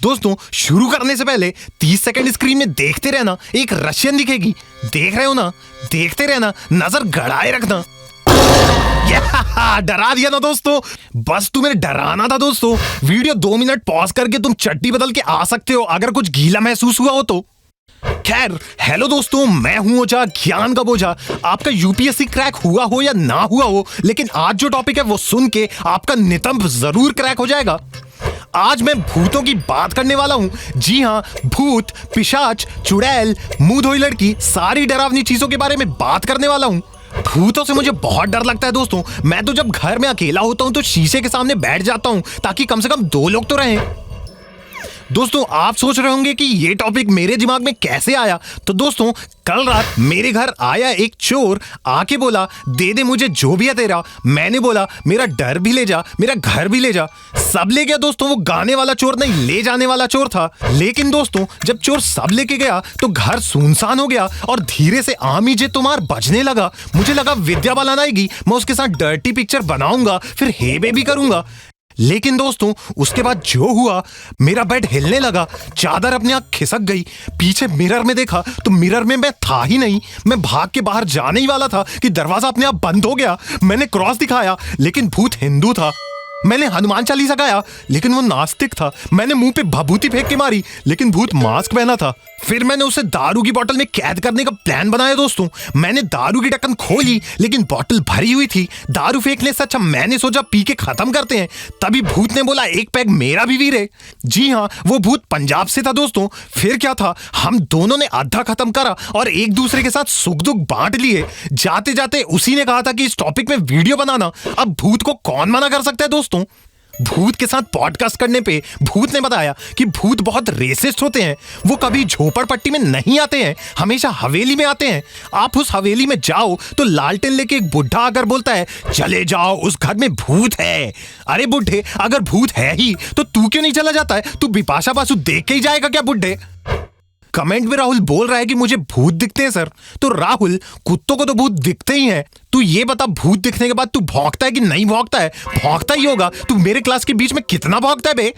दोस्तों शुरू करने से पहले 30 सेकंड स्क्रीन में देखते रहना, एक रशियन दिखेगी, देख रहे हो ना, देखते रहना, नजर गड़ाए रखना। डरा दिया ना दोस्तों, बस तुम्हें डराना था दोस्तों। वीडियो 2 मिनट पॉज करके तुम चड्डी बदल के आ सकते हो अगर कुछ गीला महसूस हुआ हो तो। खैर हेलो दोस्तों, मैं हूं ओझा, ज्ञान का बोझा। आपका यूपीएससी क्रैक हुआ हो या ना हुआ हो, लेकिन आज जो टॉपिक है वो सुन के आपका नितंब जरूर क्रैक हो जाएगा। आज मैं भूतों की बात करने वाला हूं। जी हां, भूत, पिशाच, चुड़ैल, मुंह धोई लड़की, सारी डरावनी चीजों के बारे में बात करने वाला हूं। भूतों से मुझे बहुत डर लगता है दोस्तों। मैं तो जब घर में अकेला होता हूं तो शीशे के सामने बैठ जाता हूं ताकि कम से कम 2 लोग तो रहें। दोस्तों आप सोच रहे होंगे कि ये टॉपिक मेरे दिमाग में कैसे आया। तो दोस्तों कल रात मेरे घर आया एक चोर, आके बोला दे दे मुझे जो भी है तेरा। मैंने बोला मेरा डर भी ले जा, मेरा घर भी ले जा। सब ले गया दोस्तों। वो गाने वाला चोर नहीं, ले जाने वाला चोर था। लेकिन दोस्तों जब चोर सब लेके गया तो घर सुनसान हो गया और धीरे से आमी जे तुम्हार बजने लगा। मुझे लगा विद्या बालन आएगी, मैं उसके साथ डर्टी पिक्चर बनाऊंगा, फिर हे बेबी करूंगा। लेकिन दोस्तों उसके बाद जो हुआ, मेरा बेड हिलने लगा, चादर अपने आप खिसक गई। पीछे मिरर में देखा तो मिरर में मैं था ही नहीं। मैं भाग के बाहर जाने ही वाला था कि दरवाजा अपने आप बंद हो गया। मैंने क्रॉस दिखाया लेकिन भूत हिंदू था। मैंने हनुमान चालीसा गाया लेकिन वो नास्तिक था। मैंने मुंह पे भभूति फेंक के मारी लेकिन भूत मास्क पहना था। फिर मैंने उसे दारू की बोतल में कैद करने का प्लान बनाया दोस्तों। मैंने दारू की ढक्कन खोली लेकिन बोतल भरी हुई थी। दारू फेंकने से अच्छा मैंने सोचा पी के खत्म करते हैं। तभी भूत ने बोला एक पैग मेरा भी वीरे। जी हाँ, वो भूत पंजाब से था दोस्तों। फिर क्या था, हम दोनों ने आधा खत्म करा और एक दूसरे के साथ सुख दुख बांट लिए। जाते जाते उसी ने कहा था कि इस टॉपिक में वीडियो बनाना। अब भूत को कौन मना कर सकता है दोस्तों। भूत के साथ पॉडकास्ट करने पे भूत ने बताया कि भूत बहुत रेसिस्ट होते हैं। वो कभी झोपड़पट्टी में नहीं आते हैं, हमेशा हवेली में आते हैं। आप उस हवेली में जाओ तो लालटेन लेके एक बुढ़ा आकर बोलता है चले जाओ उस घर में भूत है। अरे बुढ़े, अगर भूत है ही तो तू क्यों नहीं चला जाता है? तू बिपाशा बासु देख के ही जाएगा क्या बुढ़े? कमेंट में राहुल बोल रहा है कि मुझे भूत दिखते हैं सर। तो राहुल, कुत्तों को तो भूत दिखते ही हैं। तू ये बता भूत दिखने के बाद तू भौंकता है कि नहीं भौंकता है? भौंकता ही होगा। तू मेरे क्लास के बीच में कितना भौंकता है बे?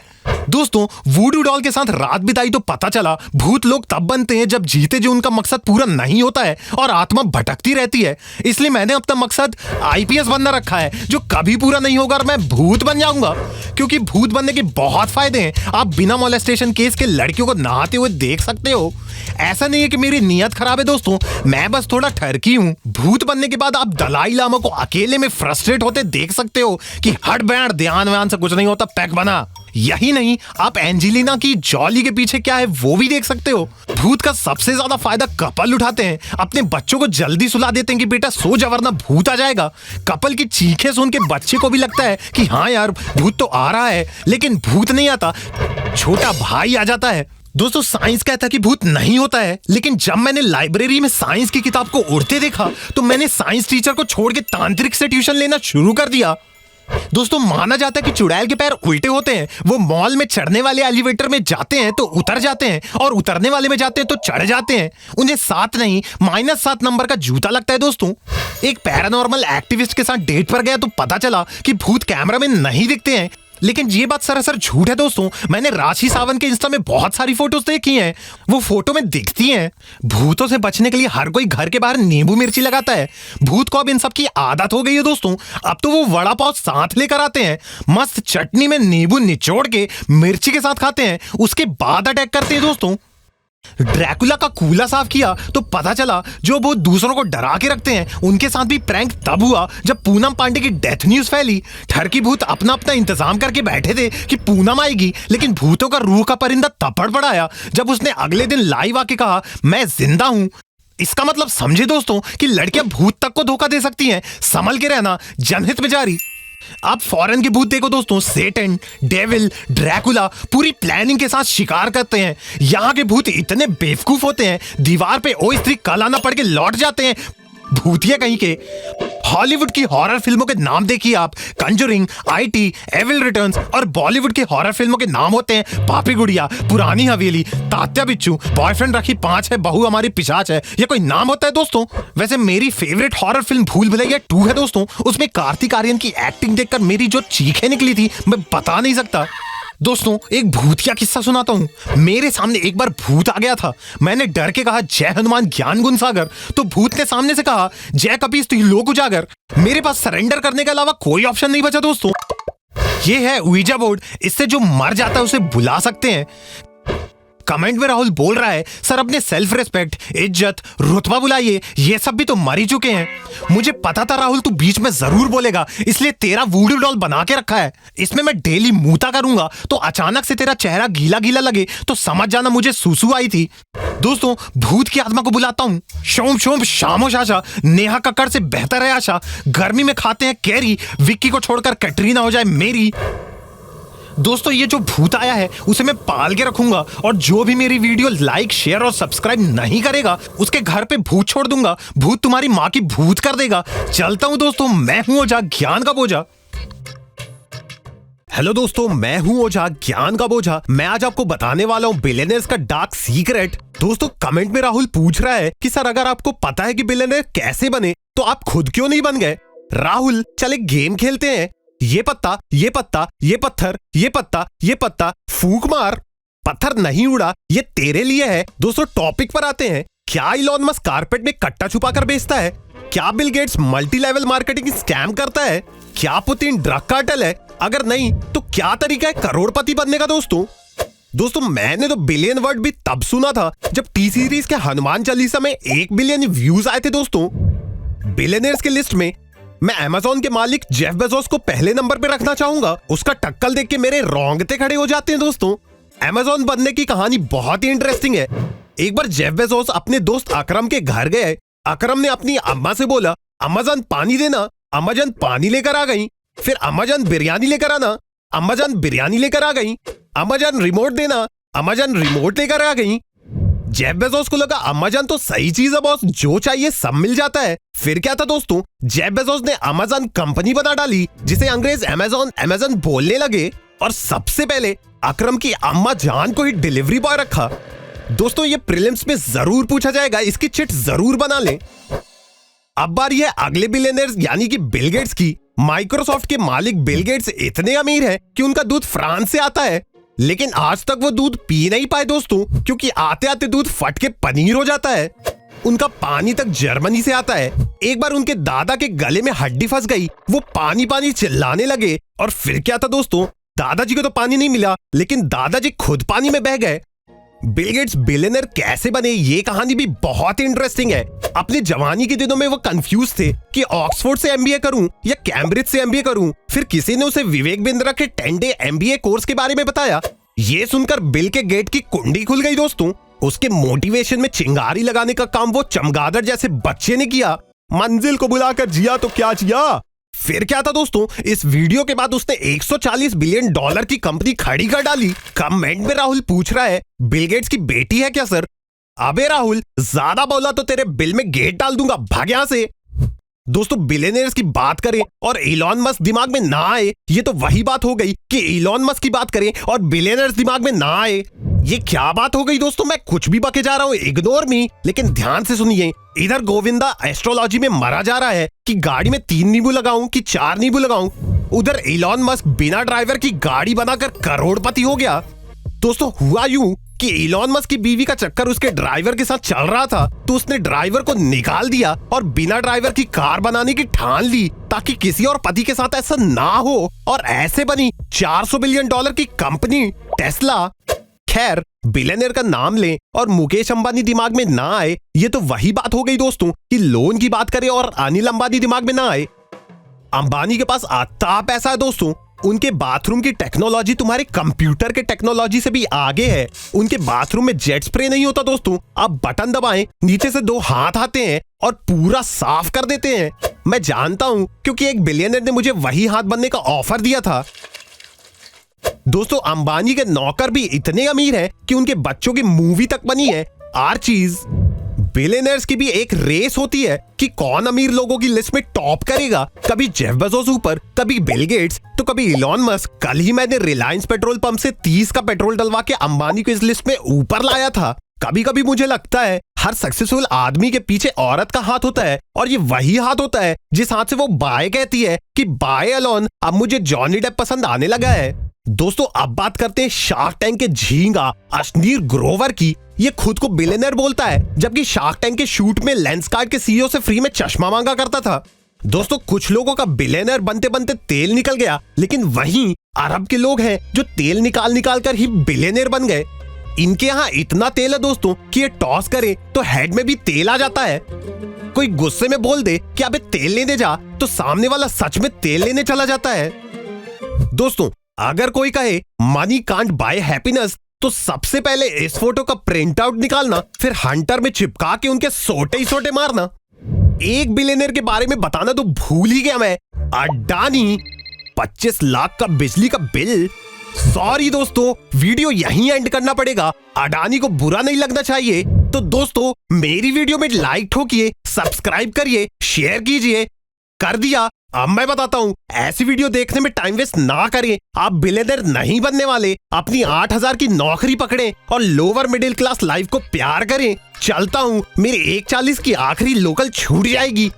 दोस्तों वूडू डॉल के साथ रात बिताई तो पता चला भूत लोग तब बनते हैं जब जीते जो उनका मकसद पूरा नहीं होता है और आत्मा भटकती रहती है। इसलिए मैंने अपना मकसद आईपीएस बनना रखा है जो कभी पूरा नहीं होगा और मैं भूत बन जाऊंगा। क्योंकि भूत बनने के बहुत फायदे हैं। आप बिना मोलेस्टेशन केस के लड़कियों को नहाते हुए देख सकते हो। ऐसा नहीं है कि मेरी नीयत खराब है दोस्तों, मैं बस थोड़ा ठरकी हूं। भूत बनने के बाद आप दलाई लामा को अकेले में फ्रस्ट्रेट होते देख सकते हो कि हट बैंड, ध्यान व्यान से कुछ नहीं होता, पैक बना। यही नहीं, आप एंजेलिना की जॉली के पीछे क्या है वो भी देख सकते हो। भूत का सबसे ज्यादा फायदा कपल उठाते हैं। अपने बच्चों को जल्दी सुला देते हैं कि बेटा सो जा वरना भूत आ जाएगा। कपल की चीखें सुन के बच्चे को भी लगता है कि हाँ यार भूत तो आ रहा है, लेकिन भूत नहीं आता, छोटा भाई आ जाता है। दोस्तों साइंस कहता है कि भूत नहीं होता है, लेकिन जब मैंने लाइब्रेरी में साइंस की किताब को उड़ते देखा तो मैंने साइंस टीचर को छोड़ के तांत्रिक से ट्यूशन लेना शुरू कर दिया। दोस्तों माना जाता है कि चुड़ैल के पैर उल्टे होते हैं। वो मॉल में चढ़ने वाले एलिवेटर में जाते हैं तो उतर जाते हैं और उतरने वाले में जाते हैं तो चढ़ जाते हैं। उन्हें 7 नहीं -7 नंबर का जूता लगता है दोस्तों। एक पैरानॉर्मल एक्टिविस्ट के साथ डेट पर गया तो पता चला कि भूत कैमरा में नहीं दिखते हैं। लेकिन ये बात सरासर झूठ है दोस्तों। मैंने राशि सावंत के इंस्टा में बहुत सारी फोटोज देखी हैं, वो फोटो में दिखती हैं। भूतों से बचने के लिए हर कोई घर के बाहर नींबू मिर्ची लगाता है। भूत को अब इन सब की आदत हो गई है दोस्तों। अब तो वो वड़ा पाव साथ लेकर आते हैं, मस्त चटनी में नींबू निचोड़ के मिर्ची के साथ खाते हैं, उसके बाद अटैक करते हैं दोस्तों। ड्रैकुला का कूला साफ किया तो पता चला जो वो दूसरों को डरा के रखते हैं उनके साथ भी प्रैंक तब हुआ जब पूनम पांडे की डेथ न्यूज फैली। ठरकी भूत अपना अपना इंतजाम करके बैठे थे कि पूनम आएगी, लेकिन भूतों का रूह का परिंदा तपड़ पड़ाया जब उसने अगले दिन लाइव आके कहा मैं जिंदा हूं। इसका मतलब समझे दोस्तों कि लड़कियां भूत तक को धोखा दे सकती हैं। संभल के रहना, जनहित में जारी। आप फॉरेन के भूत देखो दोस्तों, सेटन, डेविल, ड्रैकुला पूरी प्लानिंग के साथ शिकार करते हैं। यहाँ के भूत इतने बेवकूफ होते हैं, दीवार पे ओ स्त्री कल आना पढ़ के लौट जाते हैं। भूतिया कहीं के। हॉलीवुड की हॉरर फिल्मों के नाम देखिए आप, कंजरिंग, आईटी, एविल रिटर्न्स। और बॉलीवुड के हॉरर फिल्मों के नाम होते हैं पापी गुड़िया, पुरानी हवेली, तात्या बिच्चू, बॉयफ्रेंड राखी 5 है, बहू हमारी पिशाच है। ये कोई नाम होता है दोस्तों? वैसे मेरी फेवरेट हॉरर फिल्म भूल भुलैया 2 है दोस्तों। उसमें कार्तिक आर्यन की एक्टिंग देखकर मेरी जो चीखें निकली थी मैं बता नहीं सकता। दोस्तों एक भूतिया किस्सा सुनाता हूँ। मेरे सामने एक बार भूत आ गया था। मैंने डर के कहा जय हनुमान ज्ञान गुण सागर, तो भूत ने सामने से कहा जय कपीस तुहि लोक उजागर। मेरे पास सरेंडर करने के अलावा कोई ऑप्शन नहीं बचा दोस्तों। ये है ouija बोर्ड, इससे जो मर जाता है उसे बुला सकते हैं। कमेंट में राहुल बोल रहा है सर अपने सेल्फ रिस्पेक्ट, इज्जत, रुतबा बुलाइए, ये सब भी तो मर ही चुके हैं। मुझे पता था राहुल तू बीच में जरूर बोलेगा, इसलिए तेरा वूडू डॉल बना के रखा है। इसमें मैं डेली मूता करूंगा, तो अचानक से तेरा चेहरा गीला गीला लगे तो समझ जाना मुझे सुसु आई थी। दोस्तों भूत की आत्मा को बुलाता हूँ। शोम शोम शामो शाशा, नेहा कक्कड़ से बेहतर है आशा। गर्मी में खाते हैं कैरी, विक्की को छोड़कर कैटरीना हो जाए मेरी। दोस्तों ये जो भूत आया है उसे मैं पाल के रखूंगा, और जो भी मेरी वीडियो लाइक, शेयर और सब्सक्राइब नहीं करेगा उसके घर पे भूत छोड़ दूंगा। भूत तुम्हारी माँ की भूत कर देगा। चलता हूं दोस्तों, मैं हूं ओझा ज्ञान का बोझा। हेलो दोस्तों, मैं हूं ओझा ज्ञान का बोझा। मैं आज आपको बताने वाला हूं बिलियनर्स का डार्क सीक्रेट। दोस्तों कमेंट में राहुल पूछ रहा है कि सर अगर आपको पता है कि बिलियनर कैसे बने तो आप खुद क्यों नहीं बन गए। राहुल चल एक गेम खेलते हैं। ये पत्ता, ये पत्ता, ये पत्थर, ये पत्ता, ये पत्ता, फूंक मार। पत्थर नहीं उड़ा, ये तेरे लिए है। दोस्तों टॉपिक पर आते हैं। क्या इलॉन मस्क कारपेट में कट्टा छुपा कर बेचता है? क्या Bill Gates multi level marketing scam करता है? क्या पुतिन ड्रग कार्टेल है? अगर नहीं तो क्या तरीका है करोड़पति बनने का? दोस्तों मैंने तो बिलियन वर्ड भी तब सुना था जब टी सीरीज के हनुमान चालीसा में 1 बिलियन व्यूज आए थे। दोस्तों बिलियनर्स के लिस्ट में मैं अमेज़न के मालिक जेफ बेजोस को पहले नंबर पे रखना चाहूंगा। उसका टक्कल देख के मेरे रोंगटे खड़े हो जाते हैं। दोस्तों अमेज़न बनने की कहानी बहुत ही इंटरेस्टिंग है। एक बार जेफ बेजोस अपने दोस्त अकरम के घर गए। अकरम ने अपनी अम्मा से बोला अम्माजान पानी देना। अम्माजान पानी लेकर आ गई। फिर अम्माजान बिरयानी लेकर आना। अम्माजान बिरयानी लेकर आ गई। अम्माजान रिमोट देना। अम्माजान रिमोट लेकर आ गई। जेफ बेजोस को लगा अमेज़न तो सही चीज है बॉस, जो चाहिए सब मिल जाता है। फिर क्या था दोस्तों, जेफ बेजोस ने अमेज़न कंपनी बना डाली जिसे अंग्रेज अमेज़न बोलने लगे, और सबसे पहले अकरम की अम्मा जान को ही डिलीवरी बॉय रखा। दोस्तों ये प्रीलिम्स में जरूर पूछा जाएगा, इसकी चिट जरूर बना लें। अब बारी है अगले बिलियनर्स यानी कि बिल गेट्स की। माइक्रोसॉफ्ट के मालिक बिल गेट्स इतने अमीर हैं कि उनका दूध फ्रांस से आता है, लेकिन आज तक वो दूध पी नहीं पाए दोस्तों, क्योंकि आते आते दूध फट के पनीर हो जाता है। उनका पानी तक जर्मनी से आता है। एक बार उनके दादा के गले में हड्डी फंस गई, वो पानी पानी चिल्लाने लगे, और फिर क्या था दोस्तों, दादाजी को तो पानी नहीं मिला, लेकिन दादाजी खुद पानी में बह गए। बिल गेट्स बिलियनर कैसे बने, ये कहानी भी बहुत ही इंटरेस्टिंग है। अपने जवानी के दिनों में वो कंफ्यूज थे कि ऑक्सफोर्ड से एमबीए करूं या कैम्ब्रिज से एमबीए करूं। फिर किसी ने उसे विवेक बिंद्रा के 10 डे एमबीए कोर्स के बारे में बताया। ये सुनकर बिल के गेट की कुंडी खुल गई दोस्तों। उसके मोटिवेशन में चिंगारी लगाने का काम वो चमगादड़ जैसे बच्चे ने किया। मंजिल को बुलाकर जिया तो क्या जिया। फिर क्या था दोस्तों, इस वीडियो के बाद उसने $140 बिलियन की कंपनी खड़ी कर डाली। कमेंट में राहुल पूछ रहा है बिल गेट्स की बेटी है क्या सर? अबे राहुल ज्यादा बोला तो तेरे बिल में गेट डाल दूंगा, भाग यहां से। दोस्तों बिलियनर्स की बात करें और इलॉन मस्क दिमाग में ना आए, ये तो वही बात हो गई कि इलॉन मस्क की बात करें और बिलियनर्स दिमाग में ना आए। ये क्या बात हो गई दोस्तों, मैं कुछ भी बके जा रहा हूँ, इग्नोर मी। लेकिन ध्यान से सुनिए, इधर गोविंदा एस्ट्रोलॉजी में मरा जा रहा है कि गाड़ी में 3 नींबू लगाऊं कि 4 नींबू लगाऊं। उधर इलॉन मस्क बिना ड्राइवर की गाड़ी बनाकर करोड़पति हो गया। दोस्तों हुआ यूं कि इलॉन मस्क की बीवी का चक्कर उसके ड्राइवर के साथ चल रहा था, तो उसने ड्राइवर को निकाल दिया और बिना ड्राइवर की कार बनाने की ठान ली, ताकि किसी और पति के साथ ऐसा ना हो। और ऐसे बनी $400 बिलियन की कंपनी टेस्ला। खैर बिलियनर का नाम लें और मुकेश अंबानी दिमाग में ना आए, ये तो वही बात हो गई दोस्तों कि लोन की बात करें और अनिल अंबानी दिमाग में ना आए। अंबानी के पास आता पैसा है दोस्तों। उनके बाथरूम की टेक्नोलॉजी तुम्हारे कंप्यूटर के टेक्नोलॉजी से भी आगे है। उनके बाथरूम में जेट स्प्रे नहीं होता दोस्तों, आप बटन दबाएं, नीचे से 2 हाथ आते हैं और पूरा साफ कर देते हैं। मैं जानता हूं क्योंकि एक बिलियनर ने मुझे वही हाथ बनने का ऑफर दिया था। दोस्तों अंबानी के नौकर भी इतने अमीर हैं कि उनके बच्चों की मूवी तक बनी है, आर्चीज। बिलियनर्स की भी एक रेस होती है कि कौन अमीर लोगों की लिस्ट में टॉप करेगा। कभी जेफ बेजोस ऊपर, कभी बिल गेट्स, तो कभी इलॉन मस्क। कल ही मैंने रिलायंस पेट्रोल पंप से 30 का पेट्रोल डलवा के अंबानी को इस लिस्ट में ऊपर लाया था। कभी कभी मुझे लगता है हर सक्सेसफुल आदमी के पीछे औरत का हाथ होता है, और ये वही हाथ होता है जिस हाथ से वो बाय कहती है कि बाय अलोन, अब मुझे जॉनी डेप पसंद आने लगा है। दोस्तों अब बात करते हैं शार्क टैंक के झींगा अश्नीर ग्रोवर की। ये खुद को बिलियनर बोलता है, जबकि शार्क टैंक के शूट में लेंसकार्ट के सीईओ से फ्री में चश्मा मांगा करता था। दोस्तों कुछ लोगों का बिलियनर बनते बनते तेल निकल गया, लेकिन वहीं अरब के लोग हैं जो तेल निकाल निकाल कर ही बिलियनर बन गए। इनके यहाँ इतना तेल है दोस्तों कि ये टॉस करे तो हेड में भी तेल आ जाता है। कोई गुस्से में बोल दे कि अबे तेल लेने जा, तो सामने वाला सच में तेल लेने चला जाता है। दोस्तों अगर कोई कहे मनी कांट बाय हैप्पीनेस, तो सबसे पहले इस फोटो का प्रिंट आउट निकालना, फिर हंटर में चिपका के उनके सोटे ही सोटे मारना। एक बिलियनर के बारे में बताना तो भूल ही गया मैं, अडानी। 25 लाख का बिजली का बिल। सॉरी दोस्तों, वीडियो यहीं एंड करना पड़ेगा। अडानी को बुरा नहीं लगना चाहिए। तो दोस्तों मेरी वीडियो में लाइक ठोकिए, सब्सक्राइब करिए, शेयर कीजिए। कर दिया। अब मैं बताता हूँ, ऐसी वीडियो देखने में टाइम वेस्ट ना करें। आप बिलियनर नहीं बनने वाले। अपनी 8000 की नौकरी पकड़ें और लोअर मिडिल क्लास लाइफ को प्यार करें। चलता हूँ, मेरी 1:40 की आखिरी लोकल छूट जाएगी।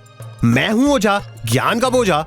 मैं हूँ ओझा, ज्ञान का बोझा।